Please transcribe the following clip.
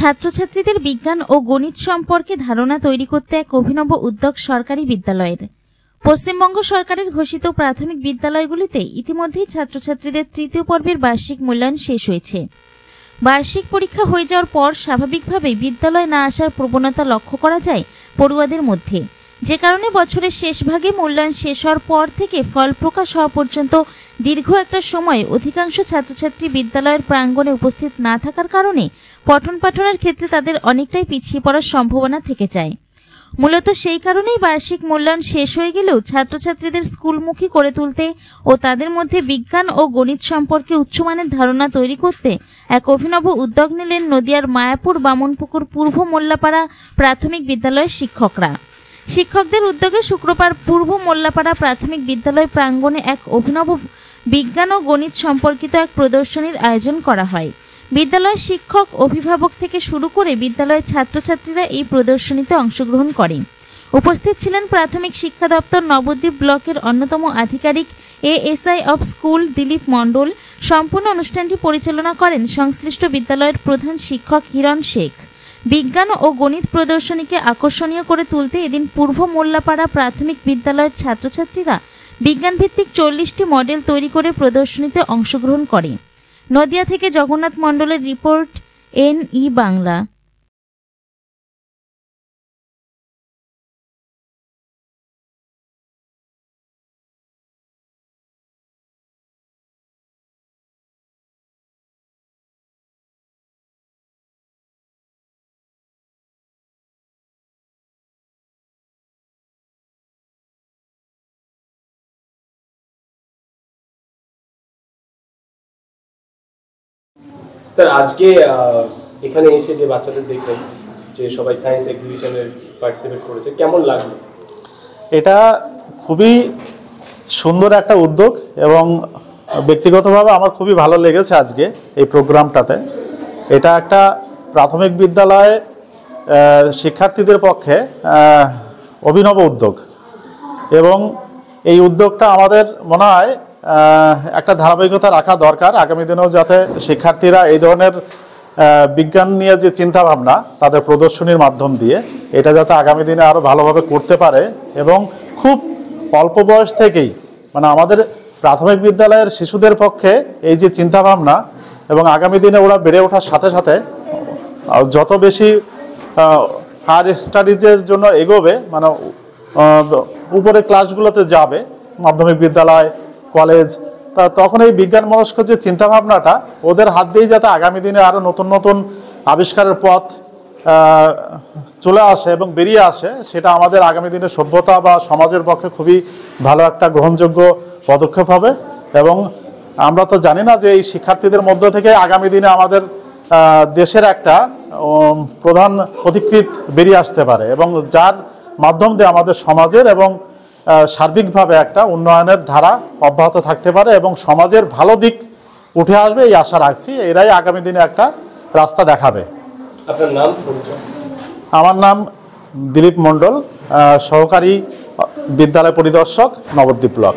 ছাত্রছাত্রীদের বিজ্ঞান ও গণিত সম্পর্কে ধারণা তৈরি করতে এক অভিনব উদ্যোগ সরকারি বিদ্যালয়ের। পশ্চিমবঙ্গ সরকারের ঘোষিত প্রাথমিক বিদ্যালয়গুলিতে ইতিমধ্যেই ছাত্রছাত্রীদের তৃতীয় পর্বের বার্ষিক মূল্যায়ন শেষ হয়েছে। বার্ষিক পরীক্ষা হয়ে যাওয়ার পর স্বাভাবিকভাবেই বিদ্যালয়ে না আসার প্রবণতা লক্ষ্য করা যায় পড়ুয়াদের মধ্যে, যে কারণে বছরের শেষ ভাগে মূল্যায়ন শেষ হওয়ার পর থেকে ফল প্রকাশ হওয়া পর্যন্ত দীর্ঘ একটা সময় অধিকাংশ ছাত্রছাত্রী বিদ্যালয়ের প্রাঙ্গণে উপস্থিত না থাকার কারণে পঠন পাঠনের ক্ষেত্রে তাদের অনেকটাই পিছিয়ে পড়ার সম্ভাবনা থেকে যায়। মূলত সেই কারণেই বার্ষিক মূল্যায়ন শেষ হয়ে গেলেও ছাত্রছাত্রীদের স্কুলমুখী করে তুলতে ও তাদের মধ্যে বিজ্ঞান ও গণিত সম্পর্কে উচ্চমানের ধারণা তৈরি করতে এক অভিনব উদ্যোগ নিলেন নদিয়ার মায়াপুর বামনপুকুর পূর্ব মোল্লাপাড়া প্রাথমিক বিদ্যালয়ের শিক্ষকরা। শিক্ষকদের উদ্যোগে শুক্রবার পূর্ব মোল্লাপাড়া প্রাথমিক বিদ্যালয় প্রাঙ্গণে এক অভিনব বিজ্ঞান ও গণিত সম্পর্কিত এক প্রদর্শনীর আয়োজন করা হয়। বিদ্যালয়ের শিক্ষক, অভিভাবক থেকে শুরু করে বিদ্যালয়ের ছাত্রছাত্রীরা এই প্রদর্শনীতে অংশগ্রহণ করে। উপস্থিত ছিলেন প্রাথমিক শিক্ষা দপ্তর নবদ্বীপ ব্লকের অন্যতম আধিকারিক এএসআই অফ স্কুল দিলীপ মণ্ডল। সম্পূর্ণ অনুষ্ঠানটি পরিচালনা করেন সংশ্লিষ্ট বিদ্যালয়ের প্রধান শিক্ষক হিরণ শেখ। বিজ্ঞান ও গণিত প্রদর্শনীকে আকর্ষণীয় করে তুলতে এদিন পূর্ব মোল্লাপাড়া প্রাথমিক বিদ্যালয়ের ছাত্রছাত্রীরা বিজ্ঞানভিত্তিক 40টি মডেল তৈরি করে প্রদর্শনীতে অংশগ্রহণ করে। নদিয়া থেকে জগন্নাথ মণ্ডলের রিপোর্ট, NE বাংলা। স্যার, আজকে এখানে এসে যে বাচ্চাদের দেখলেন যে সবাই সায়েন্স এক্সিবিশনে পার্টিসিপেট করেছে, কেমন লাগলো? এটা খুবই সুন্দর একটা উদ্যোগ এবং ব্যক্তিগতভাবে আমার খুবই ভালো লেগেছে আজকে এই প্রোগ্রামটাতে। এটা একটা প্রাথমিক বিদ্যালয়ে শিক্ষার্থীদের পক্ষে অভিনব উদ্যোগ এবং এই উদ্যোগটা আমাদের মনে হয় একটা ধারাবাহিকতা রাখা দরকার। আগামী দিনেও যাতে শিক্ষার্থীরা এই ধরনের বিজ্ঞান নিয়ে যে চিন্তাভাবনা তাদের প্রদর্শনীর মাধ্যম দিয়ে এটা যাতে আগামী দিনে আরও ভালোভাবে করতে পারে এবং খুব অল্প বয়স থেকেই মানে আমাদের প্রাথমিক বিদ্যালয়ের শিশুদের পক্ষে এই যে চিন্তাভাবনা এবং আগামী দিনে ওরা বেড়ে ওঠার সাথে সাথে যত বেশি হায়ার স্টাডিজের জন্য এগোবে, মানে উপরে ক্লাসগুলোতে যাবে, মাধ্যমিক বিদ্যালয়, কলেজ, তখন এই বিজ্ঞান মনস্ক যে চিন্তাভাবনাটা ওদের হাত দিয়েই যাতে আগামী দিনে আরও নতুন নতুন আবিষ্কারের পথ চলে আসে এবং বেরিয়ে আসে, সেটা আমাদের আগামী দিনে সভ্যতা বা সমাজের পক্ষে খুবই ভালো একটা গ্রহণযোগ্য পদক্ষেপ হবে। এবং আমরা তো জানি না যে এই শিক্ষার্থীদের মধ্য থেকে আগামী দিনে আমাদের দেশের একটা প্রধান পথিকৃৎ বেরিয়ে আসতে পারে এবং যার মাধ্যম দিয়ে আমাদের সমাজের এবং সার্বিকভাবে একটা উন্নয়নের ধারা অব্যাহত থাকতে পারে এবং সমাজের ভালো দিক উঠে আসবে এই আশা রাখছি। এরাই আগামী দিনে একটা রাস্তা দেখাবে। আপনার নাম? আমার নাম দিলীপ মণ্ডল, সহকারী বিদ্যালয় পরিদর্শক, নবদ্বীপ ব্লক।